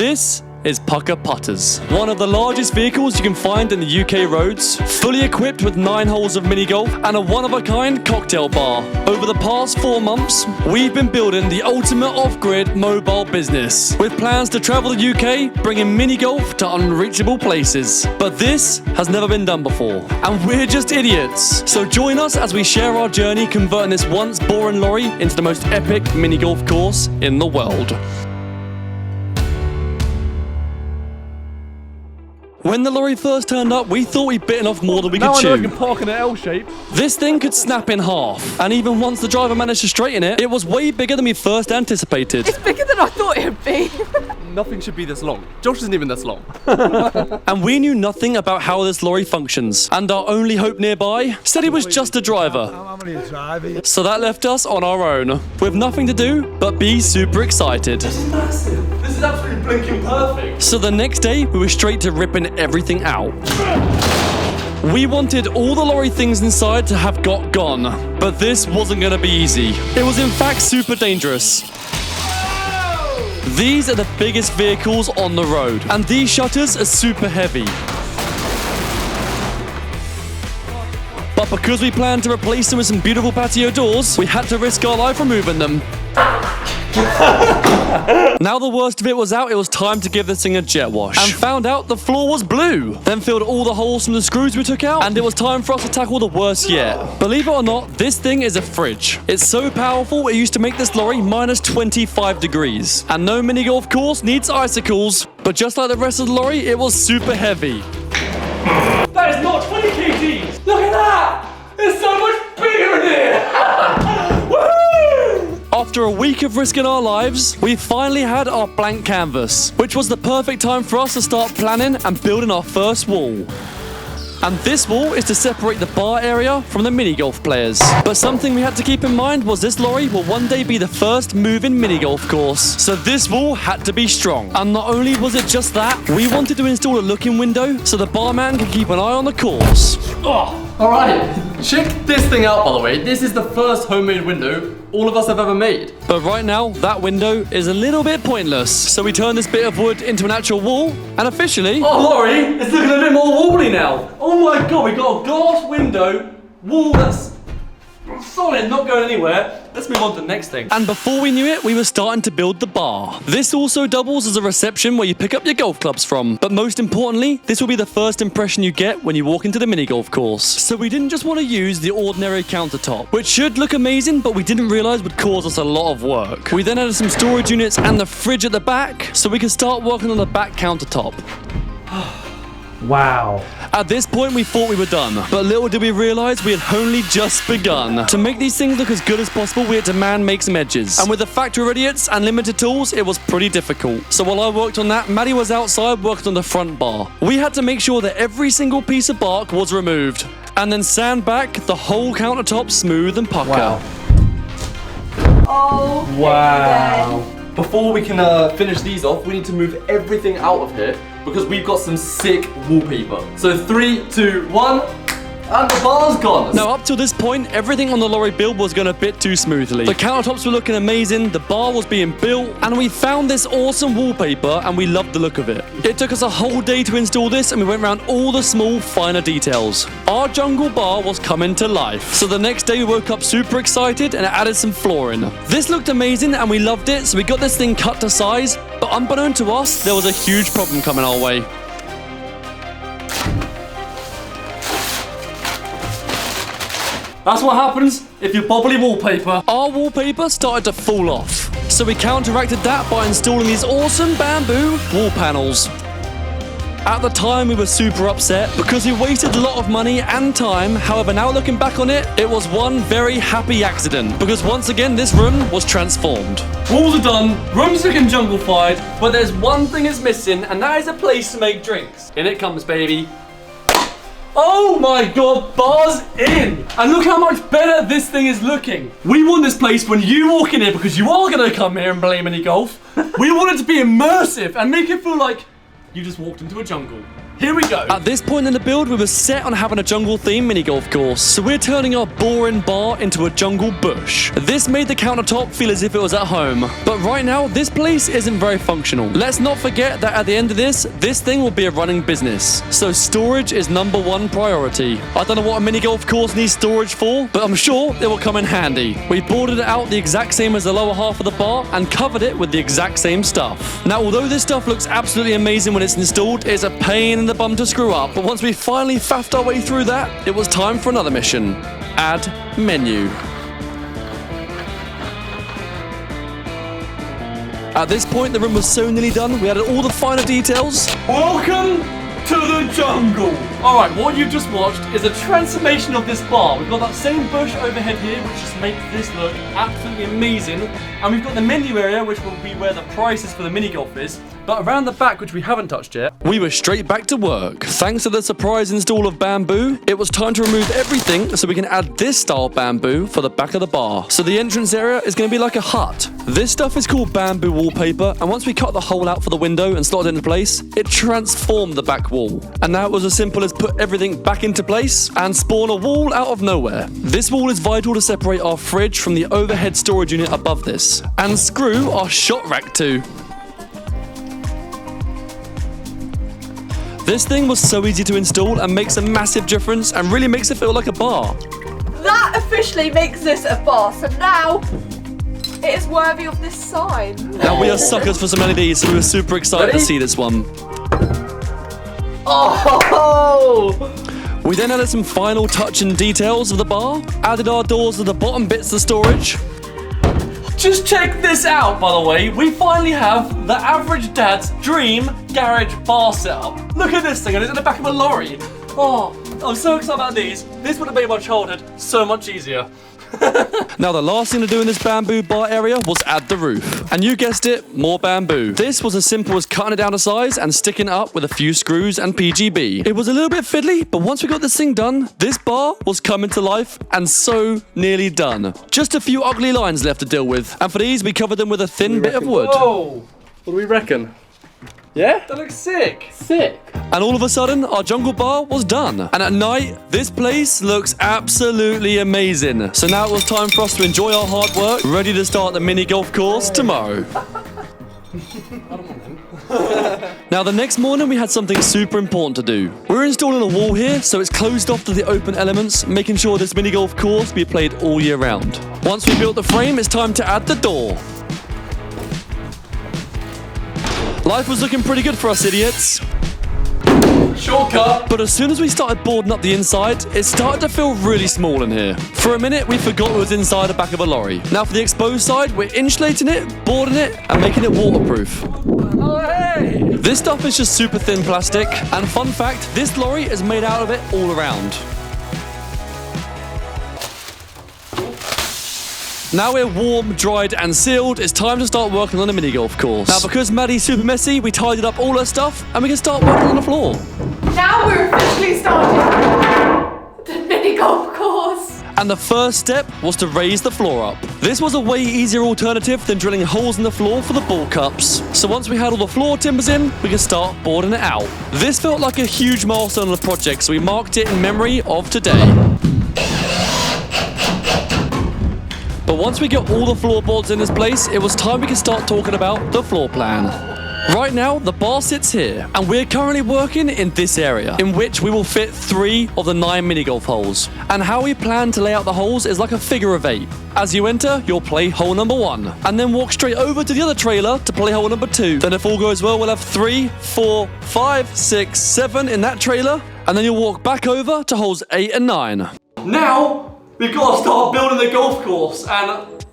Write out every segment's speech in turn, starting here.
This is Pucker Putters, one of the largest vehicles you can find in the UK roads, fully equipped with 9 holes of mini golf and a one-of-a-kind cocktail bar. Over the past 4 months, we've been building the ultimate off-grid mobile business, with plans to travel the UK, bringing mini golf to unreachable places. But this has never been done before, and we're just idiots. So join us as we share our journey converting this once boring lorry into the most epic mini golf course in the world. When the lorry first turned up, we thought we'd bitten off more than we could chew. Now I know I can park in an L shape. This thing could snap in half, and even once the driver managed to straighten it, it was way bigger than we first anticipated. It's bigger than I thought it would be. Nothing should be this long. Josh isn't even this long. And we knew nothing about how this lorry functions, and our only hope nearby said he was just a driver. I'm only a driver. So that left us on our own, with nothing to do but be super excited. This is massive. This is absolutely blinking perfect. So the next day, we were straight to ripping everything out. We wanted all the lorry things inside to have got gone, but this wasn't going to be easy. It was in fact super dangerous. These are the biggest vehicles on the road, and these shutters are super heavy. But because we planned to replace them with some beautiful patio doors, we had to risk our life removing them. Now the worst of it was out, it was time to give this thing a jet wash. And found out the floor was blue. Then filled all the holes from the screws we took out, and it was time for us to tackle the worst yet. Believe it or not, this thing is a fridge. It's so powerful, it used to make this lorry minus 25 degrees. And no mini golf course needs icicles, but just like the rest of the lorry, it was super heavy. That is not 20 kgs. Look at that. It's so much bigger in here. Woo! After a week of risking our lives, we finally had our blank canvas, which was the perfect time for us to start planning and building our first wall. And this wall is to separate the bar area from the mini golf players. But something we had to keep in mind was this lorry will one day be the first moving mini golf course. So this wall had to be strong. And not only was it just that, we wanted to install a looking window so the barman can keep an eye on the course. Oh, all right. Check this thing out, by the way. This is the first homemade window all of us have ever made. But right now, that window is a little bit pointless. So we turned this bit of wood into an actual wall, and officially... Oh, Lorry, it's looking a bit more wally now. Oh my God, we got a glass window, wall that's solid, not going anywhere. Let's move on to the next thing. And before we knew it, we were starting to build the bar. This also doubles as a reception where you pick up your golf clubs from. But most importantly, this will be the first impression you get when you walk into the mini golf course. So we didn't just want to use the ordinary countertop, which should look amazing, but we didn't realize would cause us a lot of work. We then added some storage units and the fridge at the back, so we could start working on the back countertop. Wow. At this point, we thought we were done, but little did we realize we had only just begun. To make these things look as good as possible, we had to man-make some edges. And with the factory idiots and limited tools, it was pretty difficult. So while I worked on that, Maddie was outside working on the front bar. We had to make sure that every single piece of bark was removed, and then sand back the whole countertop smooth and pucker. Wow. Oh, Wow. Before we can finish these off, we need to move everything out of here because we've got some sick wallpaper. So 3, 2, 1, and the bar's gone. Now, up till this point, everything on the lorry build was going a bit too smoothly. The countertops were looking amazing, the bar was being built, and we found this awesome wallpaper, and we loved the look of it. It took us a whole day to install this, and we went around all the small, finer details. Our jungle bar was coming to life. So the next day, we woke up super excited and added some flooring. This looked amazing, and we loved it, so we got this thing cut to size, but unbeknown to us, there was a huge problem coming our way. That's what happens if you bobbly wallpaper. Our wallpaper started to fall off, so we counteracted that by installing these awesome bamboo wall panels. At the time, we were super upset because we wasted a lot of money and time. However, now looking back on it, it was one very happy accident because once again, this room was transformed. Walls are done, room's looking jungle-fied, but there's one thing that's missing, and that is a place to make drinks. In it comes, baby. Oh my God, bar's in! And look how much better this thing is looking. We want this place when you walk in here, because you are gonna come here and play mini golf. We want it to be immersive and make it feel like you just walked into a jungle. Here we go. At this point in the build, we were set on having a jungle-themed mini-golf course, so we're turning our boring bar into a jungle bush. This made the countertop feel as if it was at home. But right now, this place isn't very functional. Let's not forget that at the end of this thing will be a running business. So storage is #1 priority. I don't know what a mini-golf course needs storage for, but I'm sure it will come in handy. We boarded it out the exact same as the lower half of the bar and covered it with the exact same stuff. Now, although this stuff looks absolutely amazing when it's installed, it's a pain in the bum to screw up, but once we finally faffed our way through that, it was time for another mission. Add menu. At this point, the room was so nearly done, we added all the finer details. Welcome to the jungle. Alright, what you've just watched is a transformation of this bar. We've got that same bush overhead here, which just makes this look absolutely amazing. And we've got the menu area, which will be where the prices for the mini golf is. But around the back, which we haven't touched yet, we were straight back to work. Thanks to the surprise install of bamboo, it was time to remove everything so we can add this style bamboo for the back of the bar. So the entrance area is going to be like a hut. This stuff is called bamboo wallpaper, and once we cut the hole out for the window and slotted it into place, it transformed the back wall. And now it was as simple as put everything back into place and spawn a wall out of nowhere. This wall is vital to separate our fridge from the overhead storage unit above this, and screw our shot rack too. This thing was so easy to install and makes a massive difference and really makes it feel like a bar. That officially makes this a bar, so now it is worthy of this sign. Now we are suckers for so many of these, so we were super excited to see this one. oh! We then added some final touch and details of the bar, added our doors to the bottom bits of storage. Just check this out, by the way. We finally have the average dad's dream garage bar setup. Look at this thing, and it's in the back of a lorry. Oh, I'm so excited about these. This would have made my childhood so much easier. Now the last thing to do in this bamboo bar area was add the roof. And you guessed it, more bamboo. This was as simple as cutting it down to size and sticking it up with a few screws and PGB. It was a little bit fiddly, but once we got this thing done, this bar was coming to life and so nearly done. Just a few ugly lines left to deal with. And for these, we covered them with a thin bit of wood. Whoa! What do we reckon? Yeah? That looks sick. Sick. And all of a sudden, our jungle bar was done. And at night, this place looks absolutely amazing. So now it was time for us to enjoy our hard work, ready to start the mini golf course tomorrow. Now the next morning we had something super important to do. We're installing a wall here, so it's closed off to the open elements, making sure this mini golf course will be played all year round. Once we built the frame, it's time to add the door. Life was looking pretty good for us idiots. Shortcut. But as soon as we started boarding up the inside, it started to feel really small in here. For a minute, we forgot it was inside the back of a lorry. Now for the exposed side, we're insulating it, boarding it, and making it waterproof. Oh, hey. This stuff is just super thin plastic, and fun fact, this lorry is made out of it all around. Now we're warm, dried, and sealed, it's time to start working on a mini golf course. Now because Maddie's super messy, we tidied up all her stuff, and we can start working on the floor. Now we're officially starting the mini golf course. And the first step was to raise the floor up. This was a way easier alternative than drilling holes in the floor for the ball cups. So once we had all the floor timbers in, we could start boarding it out. This felt like a huge milestone on the project, so we marked it in memory of today. But once we got all the floorboards in this place, it was time we could start talking about the floor plan. Right now, the bar sits here, and we're currently working in this area, in which we will fit 3 of the 9 mini golf holes. And how we plan to lay out the holes is like a figure of 8. As you enter, you'll play hole number 1, and then walk straight over to the other trailer to play hole number 2. Then if all goes well, we'll have 3, 4, 5, 6, 7 in that trailer, and then you'll walk back over to holes 8 and 9. Now, we've got to start building the golf course, and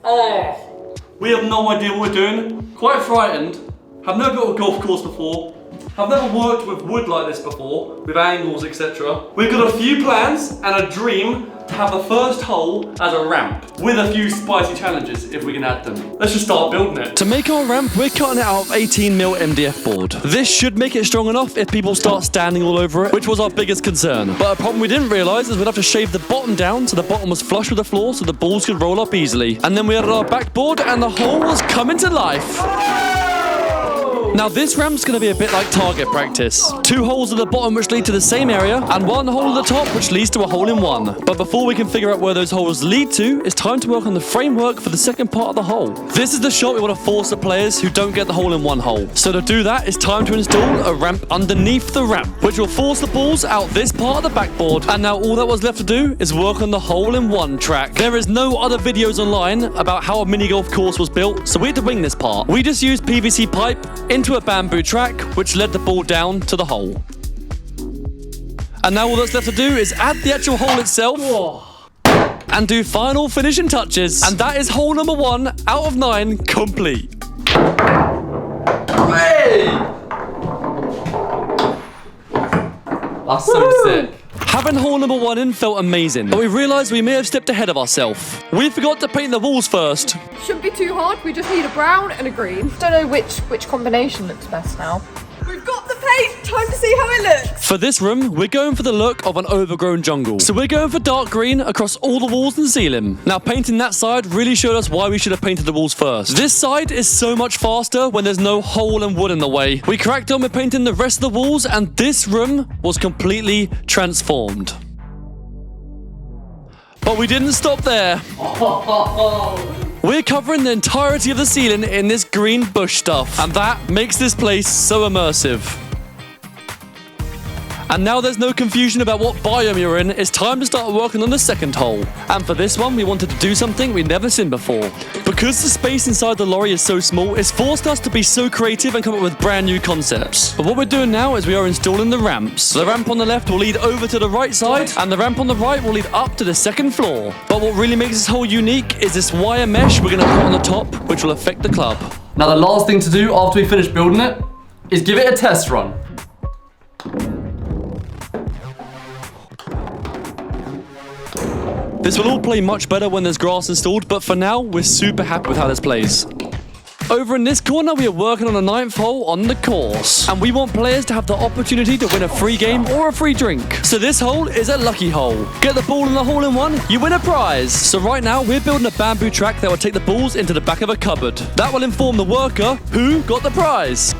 we have no idea what we're doing. Quite frightened. Have never built a golf course before. I've never worked with wood like this before, with angles, etc. We've got a few plans and a dream to have the first hole as a ramp, with a few spicy challenges if we can add them. Let's just start building it. To make our ramp, we're cutting it out of 18mm MDF board. This should make it strong enough if people start standing all over it, which was our biggest concern. But a problem we didn't realise is we'd have to shave the bottom down so the bottom was flush with the floor so the balls could roll up easily. And then we added our backboard and the hole was coming to life. Now this ramp's going to be a bit like target practice. 2 holes at the bottom which lead to the same area, and 1 hole at the top which leads to a hole in 1. But before we can figure out where those holes lead to, it's time to work on the framework for the second part of the hole. This is the shot we want to force the players who don't get the hole in 1 hole. So to do that, it's time to install a ramp underneath the ramp, which will force the balls out this part of the backboard. And now all that was left to do is work on the hole in 1 track. There is no other videos online about how a mini golf course was built, so we had to wing this part. We just used PVC pipe into a bamboo track, which led the ball down to the hole. And now all that's left to do is add the actual hole itself. And do final finishing touches. And that is hole number 1 out of 9 complete. Hey! That's so sick. Having hole number 1 in felt amazing, but we realised we may have stepped ahead of ourselves. We forgot to paint the walls first. Shouldn't be too hard. We just need a brown and a green. Don't know which combination looks best now. We've got the paint. Time to see how it looks. For this room, we're going for the look of an overgrown jungle. So we're going for dark green across all the walls and ceiling. Now painting that side really showed us why we should have painted the walls first. This side is so much faster when there's no hole and wood in the way. We cracked on with painting the rest of the walls, and this room was completely transformed. But we didn't stop there. We're covering the entirety of the ceiling in this green bush stuff, and that makes this place so immersive. And now there's no confusion about what biome you're in. It's time to start working on the second hole. And for this one, we wanted to do something we'd never seen before. Because the space inside the lorry is so small, it's forced us to be so creative and come up with brand new concepts. But what we're doing now is we are installing the ramps. The ramp on the left will lead over to the right side, and the ramp on the right will lead up to the second floor. But what really makes this hole unique is this wire mesh we're going to put on the top, which will affect the club. Now the last thing to do after we finish building it is give it a test run. This will all play much better when there's grass installed, but for now, we're super happy with how this plays. Over in this corner, we are working on the 9th hole on the course. And we want players to have the opportunity to win a free game or a free drink. So this hole is a lucky hole. Get the ball in the hole in 1, you win a prize. So right now, we're building a bamboo track that will take the balls into the back of a cupboard. That will inform the worker who got the prize.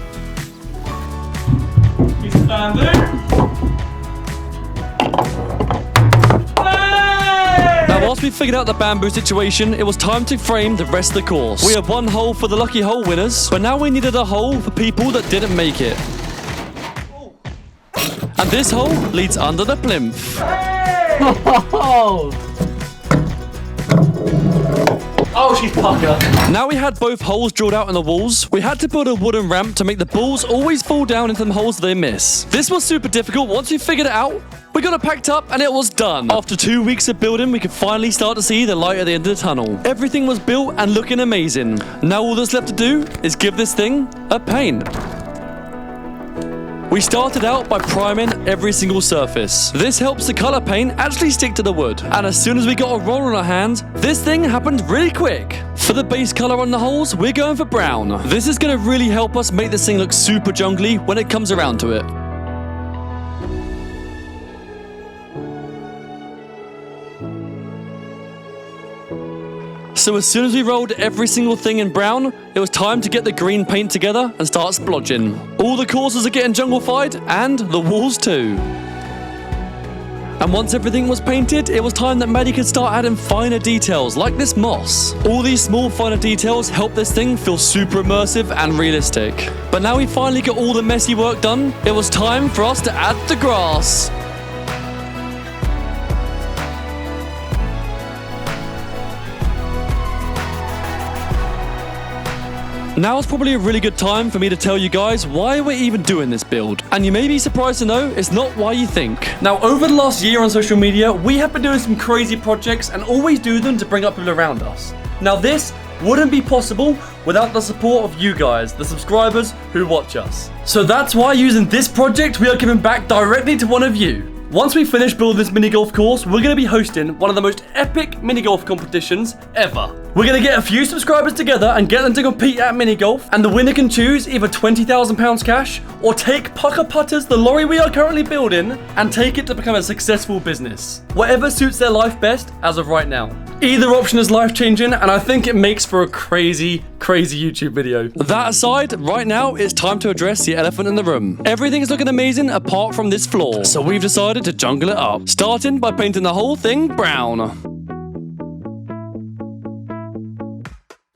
Piece of bamboo. Now, whilst we figured out the bamboo situation, it was time to frame the rest of the course. We have 1 hole for the lucky hole winners, but now we needed a hole for people that didn't make it. And this hole leads under the plinth. Oh, she's pucker. Now we had both holes drilled out in the walls, we had to build a wooden ramp to make the balls always fall down into the holes they miss. This was super difficult. Once we figured it out, we got it packed up and it was done. After 2 weeks of building, we could finally start to see the light at the end of the tunnel. Everything was built and looking amazing. Now all that's left to do is give this thing a paint. We started out by priming every single surface. This helps the color paint actually stick to the wood. And as soon as we got a roll on our hands, this thing happened really quick. For the base color on the holes, we're going for brown. This is going to really help us make this thing look super jungly when it comes around to it. So as soon as we rolled every single thing in brown, it was time to get the green paint together and start splodging. All the courses are getting jungle-fied, and the walls too. And once everything was painted, it was time that Maddie could start adding finer details, like this moss. All these small finer details help this thing feel super immersive and realistic. But now we finally got all the messy work done, it was time for us to add the grass. Now is probably a really good time for me to tell you guys why we're even doing this build. And you may be surprised to know it's not why you think. Now, over the last year on social media, we have been doing some crazy projects and always do them to bring up people around us. Now, this wouldn't be possible without the support of you guys, the subscribers who watch us. So that's why using this project, we are giving back directly to one of you. Once we finish building this mini golf course, we're going to be hosting one of the most epic mini golf competitions ever. We're going to get a few subscribers together and get them to compete at mini golf, and the winner can choose either £20,000 cash or take Pucker Putters, the lorry we are currently building, and take it to become a successful business. Whatever suits their life best as of right now. Either option is life-changing, and I think it makes for a crazy, crazy YouTube video. That aside, right now it's time to address the elephant in the room. Everything is looking amazing apart from this floor, so we've decided to jungle it up, starting by painting the whole thing brown.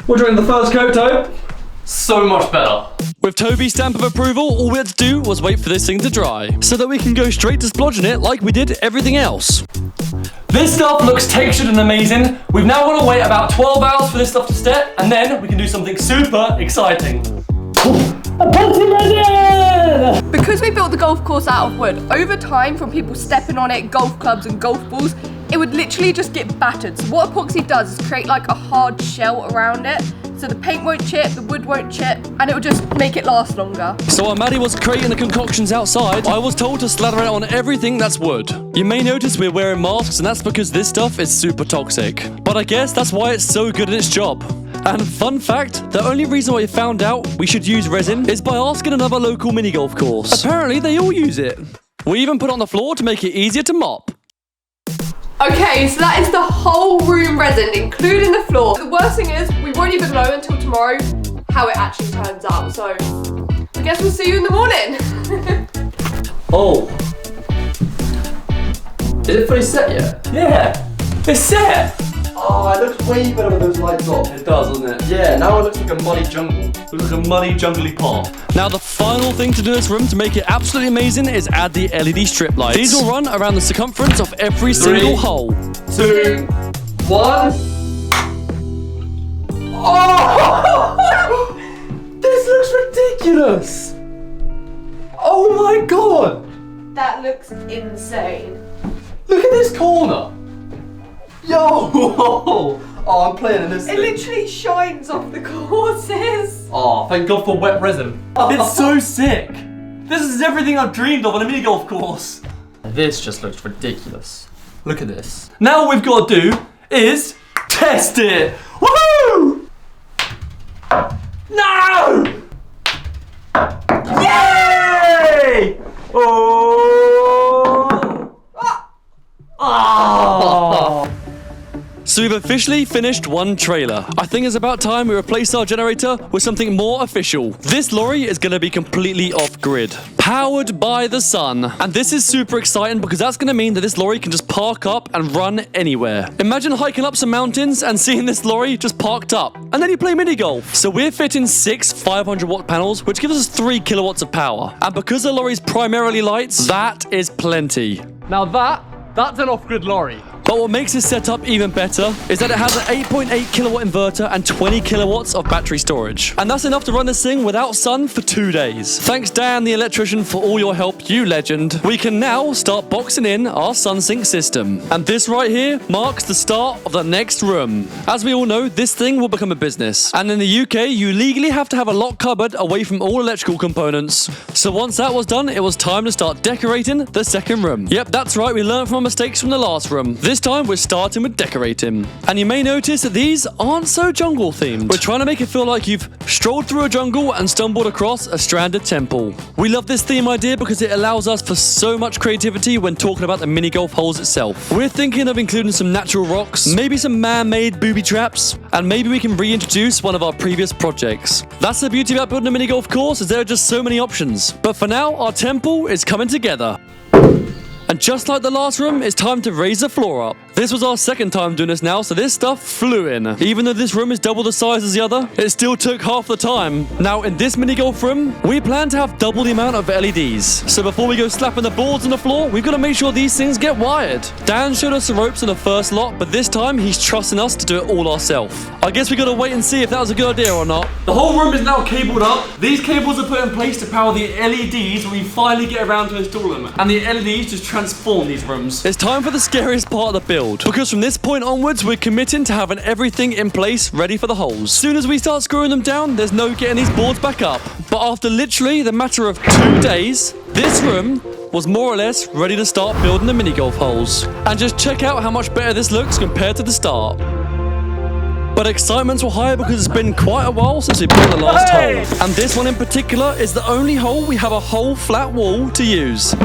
What do you think of the first coat, Tobe? So much better. With Toby's stamp of approval, all we had to do was wait for this thing to dry, so that we can go straight to splodging it like we did everything else. This stuff looks textured and amazing. We've now got to wait about 12 hours for this stuff to set, and then we can do something super exciting. A party resin! Because we built the golf course out of wood, over time from people stepping on it, golf clubs and golf balls, it would literally just get battered. So what epoxy does is create like a hard shell around it, so the paint won't chip, the wood won't chip, and it will just make it last longer. So while Maddie was creating the concoctions outside, I was told to slather it on everything that's wood. You may notice we're wearing masks, and that's because this stuff is super toxic. But I guess that's why it's so good at its job. And fun fact, the only reason why we found out we should use resin is by asking another local mini golf course. Apparently they all use it. We even put it on the floor to make it easier to mop. Okay, so that is the whole room resin, including the floor. The worst thing is, we won't even know until tomorrow how it actually turns out. So, I guess we'll see you in the morning. Oh. Is it fully set yet? Yeah. It's set. Oh, it looks way better with those lights off. It does, doesn't it? Yeah, now it looks like a muddy jungle. It looks like a muddy, jungly pot. Now the final thing to do in this room to make it absolutely amazing is add the LED strip lights. These will run around the circumference of every single hole. 2, 1. Oh! This looks ridiculous. Oh my god. That looks insane. Look at this corner. Yo! Oh, I'm playing in this It thing. literally shines off the courses. Oh, thank God for wet resin. It's so sick. This is everything I've dreamed of on a mini golf course. This just looks ridiculous. Look at this. Now all we've got to do is test it. Woohoo! No! Yay! Oh! Oh! So we've officially finished one trailer. I think it's about time we replace our generator with something more official. This lorry is going to be completely off-grid, powered by the sun. And this is super exciting because that's going to mean that this lorry can just park up and run anywhere. Imagine hiking up some mountains and seeing this lorry just parked up. And then you play mini golf. So we're fitting 6 500-watt panels, which gives us 3 kilowatts of power. And because the lorry's primarily lights, that is plenty. Now that's an off-grid lorry. But what makes this setup even better is that it has an 8.8 kilowatt inverter and 20 kilowatts of battery storage. And that's enough to run this thing without sun for 2 days. Thanks Dan the electrician for all your help, you legend. We can now start boxing in our SunSync system. And this right here marks the start of the next room. As we all know, this thing will become a business. And in the UK, you legally have to have a locked cupboard away from all electrical components. So once that was done, it was time to start decorating the second room. Yep, that's right, we learned from our mistakes from the last room. This time we're starting with decorating. And you may notice that these aren't so jungle themed. We're trying to make it feel like you've strolled through a jungle and stumbled across a stranded temple. We love this theme idea because it allows us for so much creativity when talking about the mini golf holes itself. We're thinking of including some natural rocks, maybe some man-made booby traps, and maybe we can reintroduce one of our previous projects. That's the beauty about building a mini golf course, is there are just so many options. But for now, our temple is coming together. And just like the last room, it's time to raise the floor up. This was our second time doing this now, so this stuff flew in. Even though this room is double the size as the other, it still took half the time. Now, in this mini golf room, we plan to have double the amount of LEDs. So before we go slapping the boards on the floor, we've got to make sure these things get wired. Dan showed us the ropes in the first lot, but this time he's trusting us to do it all ourselves. I guess we got to wait and see if that was a good idea or not. The whole room is now cabled up. These cables are put in place to power the LEDs when we finally get around to install them. And the LEDs just transform these rooms. It's time for the scariest part of the build, because from this point onwards, we're committing to having everything in place ready for the holes. Soon as we start screwing them down, there's no getting these boards back up. But after literally the matter of 2 days, this room was more or less ready to start building the mini golf holes. And just check out how much better this looks compared to the start. But excitement's were higher because it's been quite a while since we built the last hole. And this one in particular is the only hole we have a whole flat wall to use.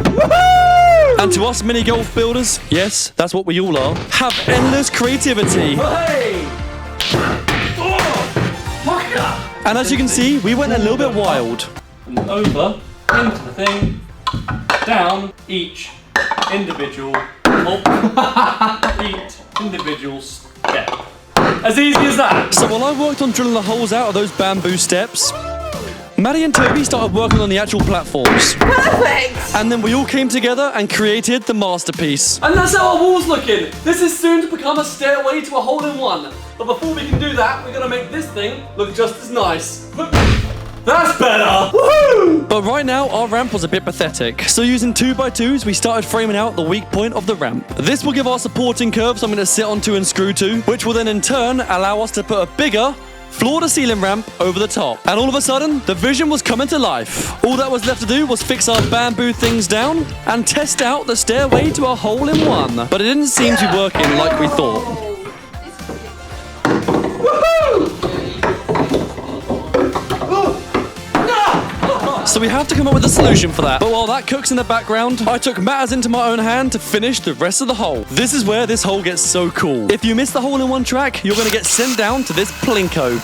And to us mini golf builders, yes, that's what we all are, have endless creativity. Hey! And as you can see, we went a little bit wild. And over, into the thing, down each individual, each individual step. As easy as that. So while I worked on drilling the holes out of those bamboo steps, Maddie and Toby started working on the actual platforms. Perfect! And then we all came together and created the masterpiece. And that's how our wall's looking. This is soon to become a stairway to a hole-in-one. But before we can do that, we're gonna make this thing look just as nice. Look, that's better. Woohoo! But right now, our ramp was a bit pathetic. So using 2x2s, we started framing out the weak point of the ramp. This will give our supporting curve something to sit onto and screw to, which will then in turn allow us to put a bigger, floor-to-ceiling ramp over the top. And all of a sudden, the vision was coming to life. All that was left to do was fix our bamboo things down and test out the stairway to a hole-in-one. But it didn't seem to be working like we thought. So we have to come up with a solution for that. But while that cooks in the background, I took matters into my own hand to finish the rest of the hole. This is where this hole gets so cool. If you miss the hole-in-one track, you're going to get sent down to this plinko.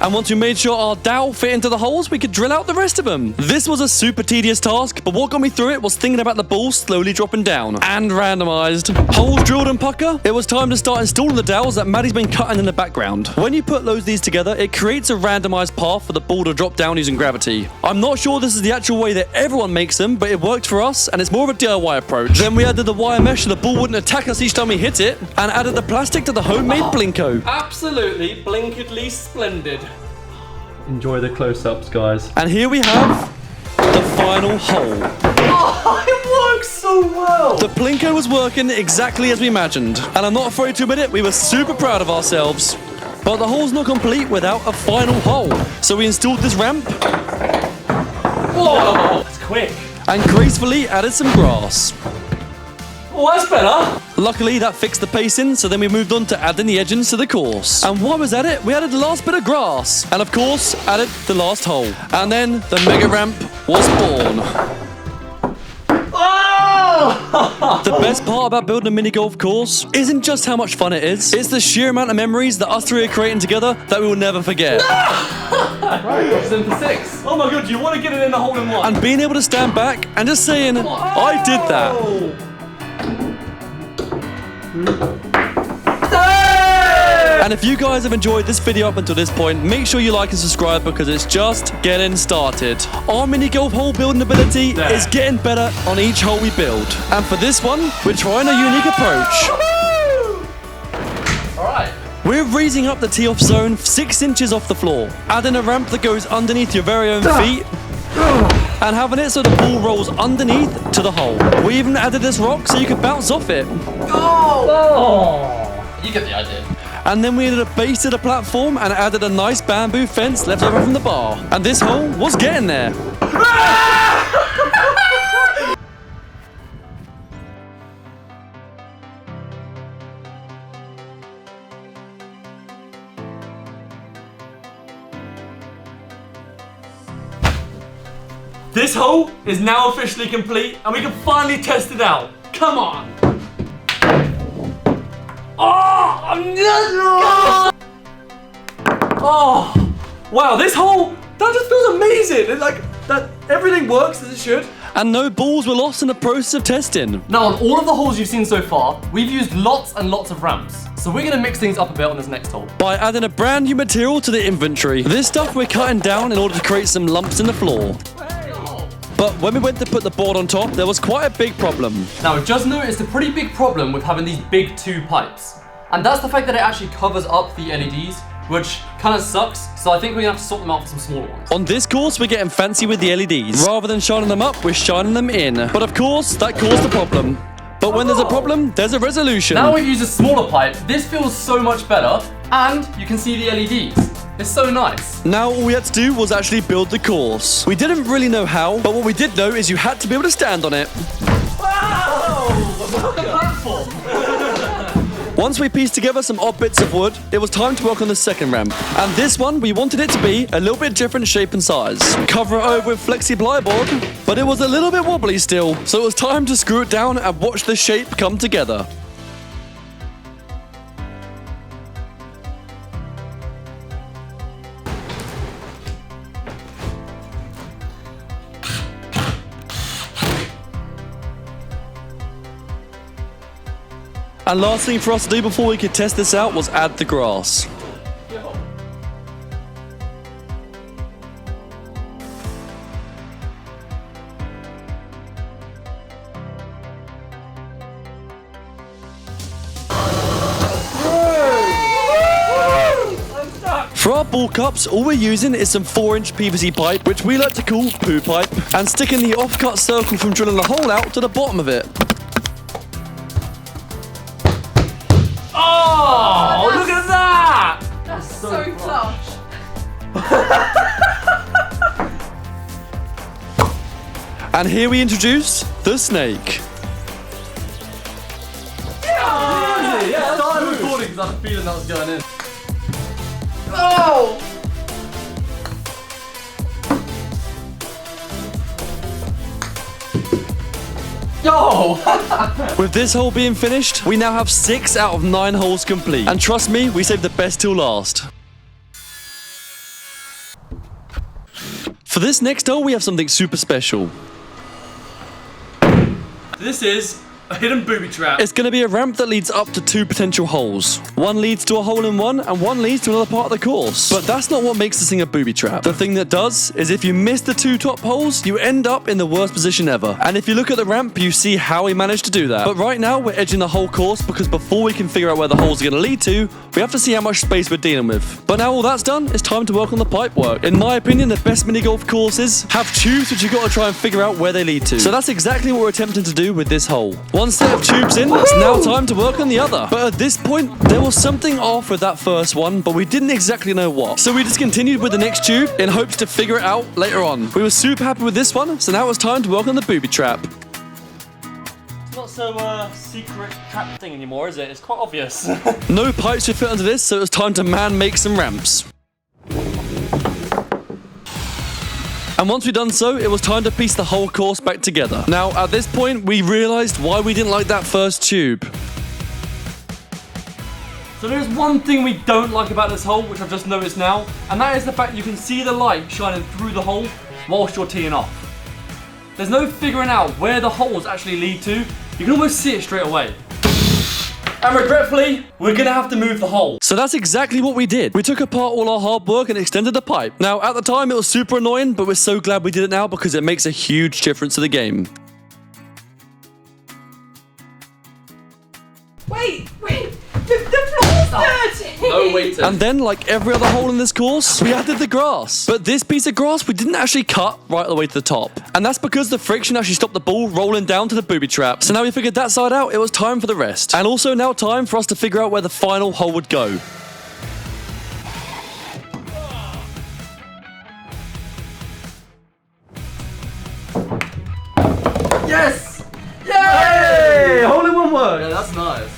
And once we made sure our dowel fit into the holes, we could drill out the rest of them. This was a super tedious task, but what got me through it was thinking about the ball slowly dropping down. And randomized. Holes drilled and pucker, it was time to start installing the dowels that Maddie's been cutting in the background. When you put loads of these together, it creates a randomized path for the ball to drop down using gravity. I'm not sure this is the actual way that everyone makes them, but it worked for us, and it's more of a DIY approach. Then we added the wire mesh so the ball wouldn't attack us each time we hit it, and added the plastic to the homemade plinko. Absolutely blinkedly splendid. Enjoy the close-ups, guys. And here we have the final hole. Oh, it works so well. The plinko was working exactly as we imagined, and I'm not afraid to admit it, we were super proud of ourselves. But the hole's not complete without a final hole. So we installed this ramp. Whoa, that's quick. And gracefully added some grass. Oh, that's better. Luckily, that fixed the pacing, so then we moved on to adding the edgings to the course. And while I was at it, we added the last bit of grass. And of course, added the last hole. And then the mega ramp was born. Oh! The best part about building a mini golf course isn't just how much fun it is, it's the sheer amount of memories that us three are creating together that we will never forget. Right, it's in for 6. Oh my god, you want to get it in the hole-in-one? And being able to stand back and just saying, I did that. And if you guys have enjoyed this video up until this point, make sure you like and subscribe because it's just getting started. Our mini golf hole building ability is getting better on each hole we build. And for this one, we're trying a unique approach. Alright. We're raising up the tee off zone 6 inches off the floor, adding a ramp that goes underneath your very own feet, and having it so the ball rolls underneath to the hole. We even added this rock so you could bounce off it. Oh! You get the idea. And then we added a base to the platform and added a nice bamboo fence left over from the bar. And this hole was getting there. This hole is now officially complete and we can finally test it out. Come on. Oh, wow, this hole, that just feels amazing. It's like, that everything works as it should. And no balls were lost in the process of testing. Now, on all of the holes you've seen so far, we've used lots and lots of ramps. So we're gonna mix things up a bit on this next hole. By adding a brand new material to the inventory. This stuff we're cutting down in order to create some lumps in the floor. But when we went to put the board on top, there was quite a big problem. Now, we've just noticed a pretty big problem with having these big 2 pipes. And that's the fact that it actually covers up the LEDs, which kind of sucks. So I think we're gonna have to swap them out for some smaller ones. On this course, we're getting fancy with the LEDs. Rather than shining them up, we're shining them in. But of course, that caused a problem. But when there's a problem, there's a resolution. Now we've used a smaller pipe, this feels so much better, and you can see the LEDs. It's so nice. Now all we had to do was actually build the course. We didn't really know how, but what we did know is you had to be able to stand on it. Wow! The platform. Once we pieced together some odd bits of wood, it was time to work on the second ramp. And this one, we wanted it to be a little bit different shape and size. Cover it over with flexi plyboard, but it was a little bit wobbly still, so it was time to screw it down and watch the shape come together. And last thing for us to do before we could test this out was add the grass. For our ball cups, all we're using is some 4-inch PVC pipe, which we like to call poo pipe, and sticking the off-cut circle from drilling the hole out to the bottom of it. Oh, look at that! That's so plush. And here we introduce the snake. Yeah, I started recording because I had a feeling that was going in. Oh! Yo! With this hole being finished, we now have 6 out of 9 holes complete. And trust me, we saved the best till last. For this next hole, we have something super special. This is a hidden booby trap. It's going to be a ramp that leads up to 2 potential holes. One leads to a hole in one, and one leads to another part of the course. But that's not what makes this thing a booby trap. The thing that does is if you miss the 2 top holes, you end up in the worst position ever. And if you look at the ramp, you see how he managed to do that. But right now, we're edging the whole course because before we can figure out where the holes are going to lead to, we have to see how much space we're dealing with. But now all that's done, it's time to work on the pipe work. In my opinion, the best mini golf courses have tubes which you've got to try and figure out where they lead to. So that's exactly what we're attempting to do with this hole. One set of tubes in, it's now time to work on the other. But at this point, there was something off with that first one, but we didn't exactly know what. So we just continued with the next tube in hopes to figure it out later on. We were super happy with this one, so now it's time to work on the booby trap. It's not so secret trap thing anymore, is it? It's quite obvious. No pipes would fit under this, so it was time to man-make some ramps. And once we'd done so, it was time to piece the whole course back together. Now, at this point, we realised why we didn't like that first tube. So there's one thing we don't like about this hole, which I've just noticed now, and that is the fact you can see the light shining through the hole whilst you're teeing off. There's no figuring out where the holes actually lead to. You can almost see it straight away. And regretfully, we're gonna have to move the hole. So that's exactly what we did. We took apart all our hard work and extended the pipe. Now, at the time, it was super annoying, but we're so glad we did it now because it makes a huge difference to the game. Wait, the floor's dirty! No waiting. And then, like every other hole in this course, we added the grass. But this piece of grass, we didn't actually cut right the way to the top. And that's because the friction actually stopped the ball rolling down to the booby trap. So now we figured that side out, it was time for the rest. And also now time for us to figure out where the final hole would go. Yes! Hey! Hole in one work! Yeah, that's nice.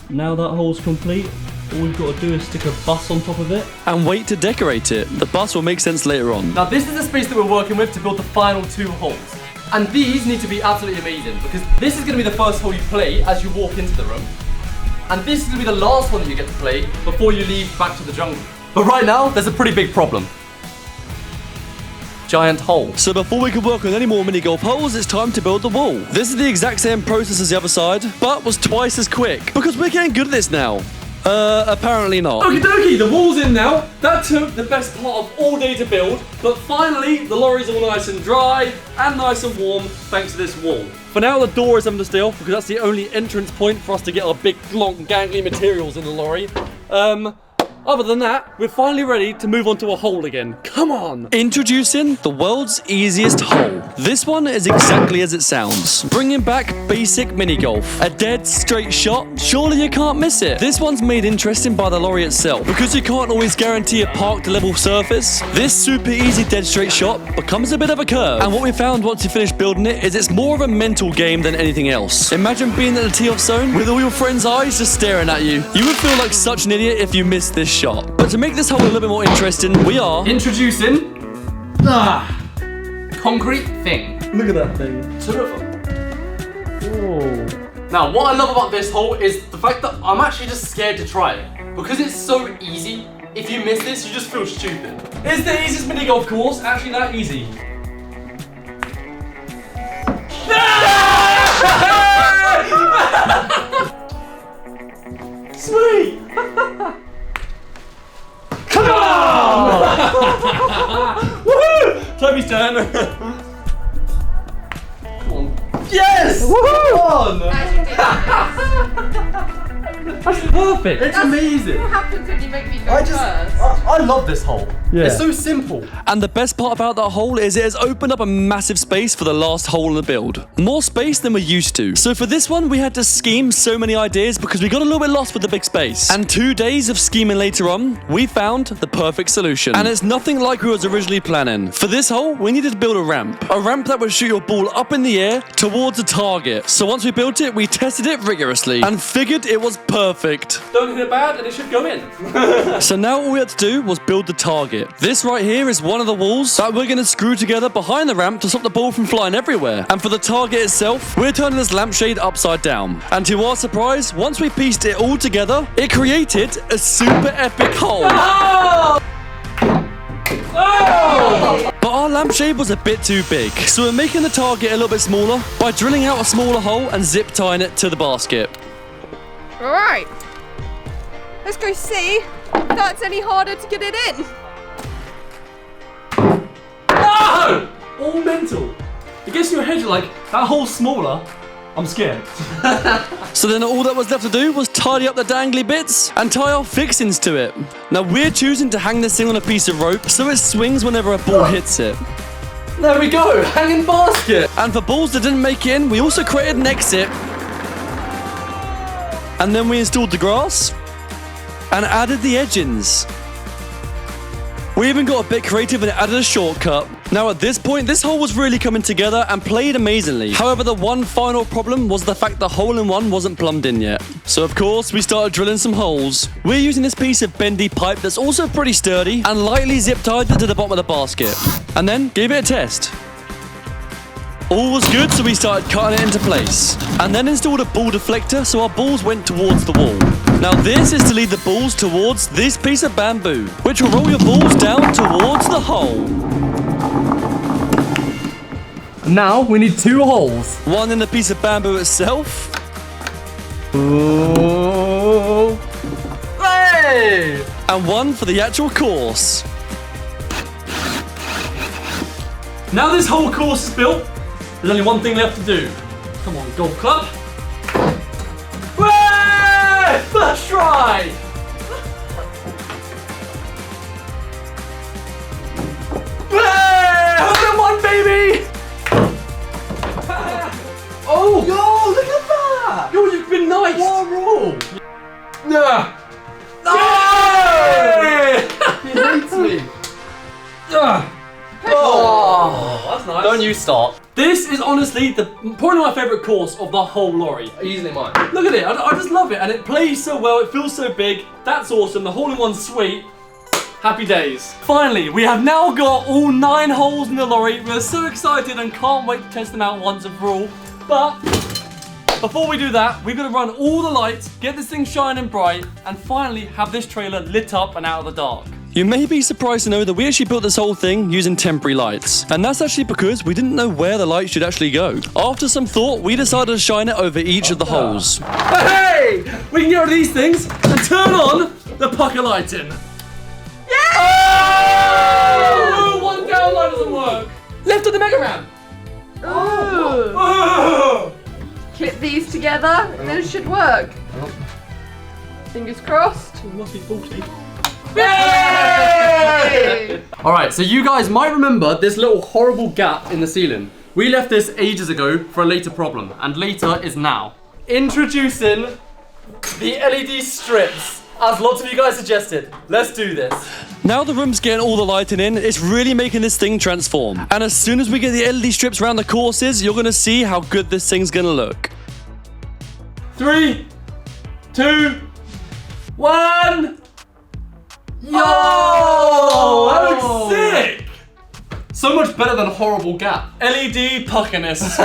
Now that hole's complete, all we've got to do is stick a bus on top of it. And wait to decorate it. The bus will make sense later on. Now this is the space that we're working with to build the final 2 holes. And these need to be absolutely amazing because this is going to be the first hole you play as you walk into the room. And this is going to be the last one that you get to play before you leave back to the jungle. But right now, there's a pretty big problem. Giant hole. So before we can work on any more mini golf holes, it's time to build the wall. This is the exact same process as the other side, but was twice as quick because we're getting good at this now. Apparently not. Okie dokie, the wall's in now. That took the best part of all day to build, but finally the lorry's all nice and dry and nice and warm thanks to this wall. For now, the door is having to stay off because that's the only entrance point for us to get our big, long, gangly materials in the lorry. Other than that, we're finally ready to move on to a hole again. Come on! Introducing the world's easiest hole. This one is exactly as it sounds. Bringing back basic mini golf. A dead straight shot, surely you can't miss it. This one's made interesting by the Lorry itself. Because you can't always guarantee a parked level surface, this super easy dead straight shot becomes a bit of a curve. And what we found once you finish building it is it's more of a mental game than anything else. Imagine being at the tee off zone with all your friends' eyes just staring at you. You would feel like such an idiot if you missed this shot. But to make this hole a little bit more interesting, we are Introducing concrete thing. Look at that thing. Two of them. Now, what I love about this hole is the fact that I'm actually just scared to try it. Because it's so easy, if you miss this, you just feel stupid. Is the easiest mini golf course actually that easy? Sweet! Come on! Woohoo! Toby's turn. Come on. Yes! Come on! That's perfect. It's amazing. What happens when you make me go first? I love this hole. Yeah. It's so simple. And the best part about that hole is it has opened up a massive space for the last hole in the build. More space than we're used to. So for this one, we had to scheme so many ideas because we got a little bit lost with the big space. And 2 days of scheming later on, we found the perfect solution. And it's nothing like we was originally planning. For this hole, we needed to build a ramp. A ramp that would shoot your ball up in the air towards a target. So once we built it, we tested it rigorously and figured it was perfect. Don't hit it bad and it should go in. So now all we had to do was build the target. This right here is one of the walls that we're going to screw together behind the ramp to stop the ball from flying everywhere. And for the target itself, we're turning this lampshade upside down. And to our surprise, once we pieced it all together, it created a super epic hole. Oh! Oh! But our lampshade was a bit too big, so we're making the target a little bit smaller by drilling out a smaller hole and zip tying it to the basket. Alright. Let's go see if that's any harder to get it in. No! All mental. I guess in your head you're like, that hole's smaller. I'm scared. So then all that was left to do was tidy up the dangly bits and tie our fixings to it. Now we're choosing to hang this thing on a piece of rope so it swings whenever a ball hits it. There we go, hanging basket. And for balls that didn't make it in, we also created an exit. And then we installed the grass and added the edgings. We even got a bit creative and added a shortcut. Now at this point, this hole was really coming together and played amazingly. However, the one final problem was the fact the hole-in-one wasn't plumbed in yet. So of course, we started drilling some holes. We're using this piece of bendy pipe that's also pretty sturdy and lightly zip-tied it to the bottom of the basket. And then gave it a test. All was good, so we started cutting it into place. And then installed a ball deflector so our balls went towards the wall. Now this is to lead the balls towards this piece of bamboo, which will roll your balls down towards the hole. Now we need 2 holes. One in the piece of bamboo itself. Ooh. Hey! And one for the actual course. Now this whole course is built, there's only one thing left to do. Come on, golf club. Way! First try! Way! Hole-in-one, baby! Oh! Yo, look at that! Yo, you've been nice! What a roll! Yeah! He hates me. Oh, that's nice. Don't you start. This is honestly probably my favourite course of the whole lorry. Easily mine. Look at it, I just love it, and it plays so well, it feels so big. That's awesome, the hole-in-one's sweet. Happy days. Finally, we have now got all 9 holes in the lorry. We're so excited and can't wait to test them out once and for all. But before we do that, we've got to run all the lights, get this thing shining bright, and finally have this trailer lit up and out of the dark. You may be surprised to know that we actually built this whole thing using temporary lights. And that's actually because we didn't know where the light should actually go. After some thought, we decided to shine it over each of the holes. Hey! We can get rid of these things and turn on the pucker lighting. Yeah! Oh! One down light doesn't work. Left of the mega ramp. Ooh. Oh! Clip these together and then it should work. Fingers crossed. It must be faulty. Alright, so you guys might remember this little horrible gap in the ceiling. We left this ages ago for a later problem, and later is now. Introducing the LED strips, as lots of you guys suggested. Let's do this. Now the room's getting all the lighting in, it's really making this thing transform. And as soon as we get the LED strips around the courses, you're gonna see how good this thing's gonna look. 3, 2, 1. Yo! Oh, That looks sick! So much better than horrible gap. LED puckiness.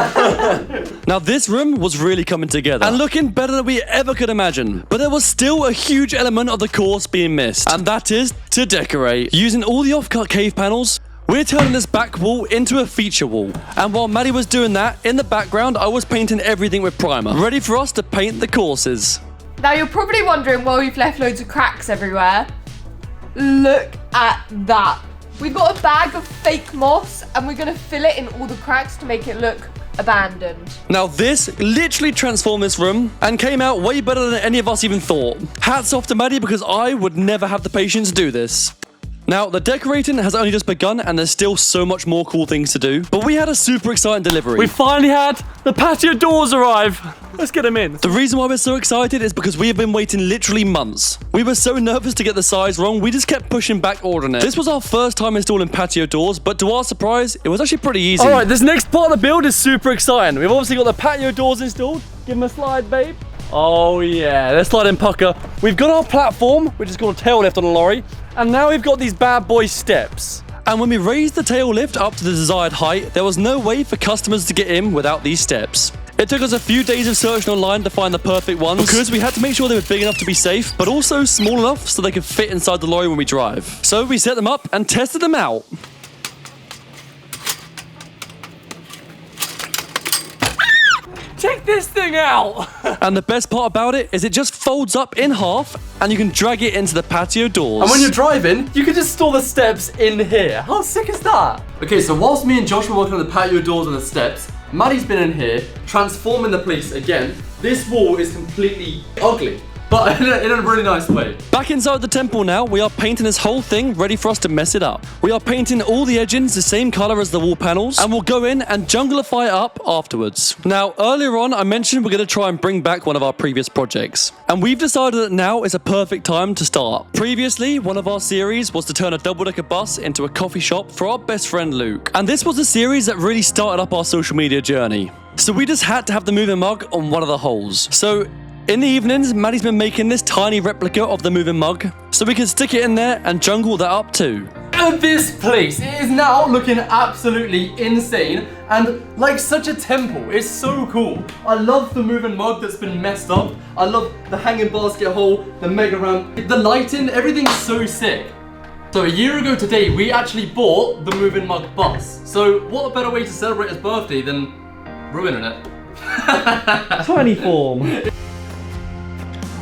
Now this room was really coming together and looking better than we ever could imagine. But there was still a huge element of the course being missed, and that is to decorate. Using all the off-cut cave panels, we're turning this back wall into a feature wall. And while Maddie was doing that, in the background I was painting everything with primer, ready for us to paint the courses. Now you're probably wondering why we've left loads of cracks everywhere. Look at that. We've got a bag of fake moss and we're gonna fill it in all the cracks to make it look abandoned. Now this literally transformed this room and came out way better than any of us even thought. Hats off to Maddie, because I would never have the patience to do this. Now, the decorating has only just begun and there's still so much more cool things to do, but we had a super exciting delivery. We finally had the patio doors arrive. Let's get them in. The reason why we're so excited is because we have been waiting literally months. We were so nervous to get the size wrong, we just kept pushing back ordering it. This was our first time installing patio doors, but to our surprise, it was actually pretty easy. All right, this next part of the build is super exciting. We've obviously got the patio doors installed. Give them a slide, babe. Oh yeah, let's slide in, pucker. We've got our platform, which is called a tail lift on a lorry, and now we've got these bad boy steps. And when we raised the tail lift up to the desired height, there was no way for customers to get in without these steps. It took us a few days of searching online to find the perfect ones, because we had to make sure they were big enough to be safe, but also small enough so they could fit inside the lorry when we drive. So we set them up and tested them out. Check this thing out. And the best part about it is it just folds up in half and you can drag it into the patio doors. And when you're driving, you can just store the steps in here. How sick is that? Okay, so whilst me and Josh were working on the patio doors and the steps, Maddie's been in here, transforming the place again. This wall is completely ugly, but in a really nice way. Back inside the temple now, we are painting this whole thing ready for us to mess it up. We are painting all the edgings the same color as the wall panels, and we'll go in and junglify it up afterwards. Now, earlier on, I mentioned we're going to try and bring back one of our previous projects, and we've decided that now is a perfect time to start. Previously, one of our series was to turn a double-decker bus into a coffee shop for our best friend Luke, and this was a series that really started up our social media journey. So we just had to have the moving mug on one of the holes. So in the evenings, Maddie's been making this tiny replica of the moving mug so we can stick it in there and jungle that up too. And this place, it is now looking absolutely insane and like such a temple. It's so cool. I love the moving mug that's been messed up. I love the hanging basket hole, the mega ramp, the lighting, everything's so sick. So a year ago today, we actually bought the moving mug bus. So what a better way to celebrate his birthday than ruining it. Tiny form.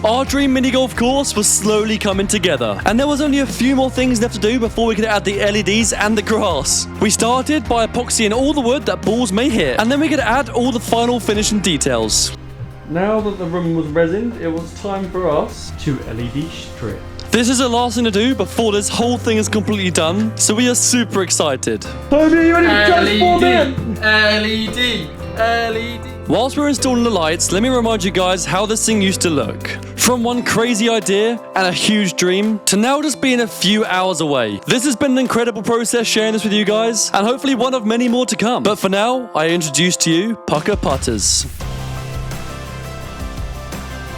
Our dream mini golf course was slowly coming together, and there was only a few more things left to do before we could add the LEDs and the grass. We started by epoxying all the wood that balls may hit, and then we could add all the final finishing details. Now that the room was resined, it was time for us to LED strip. This is the last thing to do before this whole thing is completely done, so we are super excited. Toby, you ready to transform in? LED. Whilst we're installing the lights, let me remind you guys how this thing used to look. From one crazy idea and a huge dream to now just being a few hours away. This has been an incredible process sharing this with you guys, and hopefully one of many more to come. But for now, I introduce to you Pucker Putters.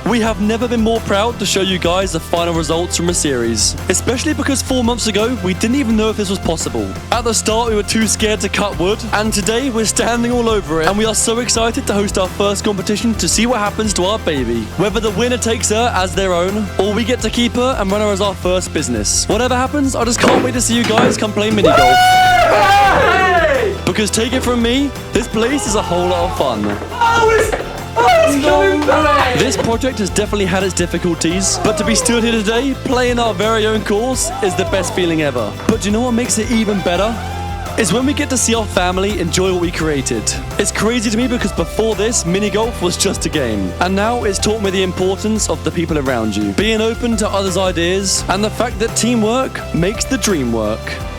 We have never been more proud to show you guys the final results from a series, especially because 4 months ago, we didn't even know if this was possible. At the start, we were too scared to cut wood, and today we're standing all over it, and we are so excited to host our first competition to see what happens to our baby. Whether the winner takes her as their own, or we get to keep her and run her as our first business. Whatever happens, I just can't wait to see you guys come play mini golf. Because take it from me, this place is a whole lot of fun. This project has definitely had its difficulties, but to be stood here today, playing our very own course, is the best feeling ever. But do you know what makes it even better? is when we get to see our family enjoy what we created. It's crazy to me because before this, mini golf was just a game. And now it's taught me the importance of the people around you, being open to others' ideas, and the fact that teamwork makes the dream work.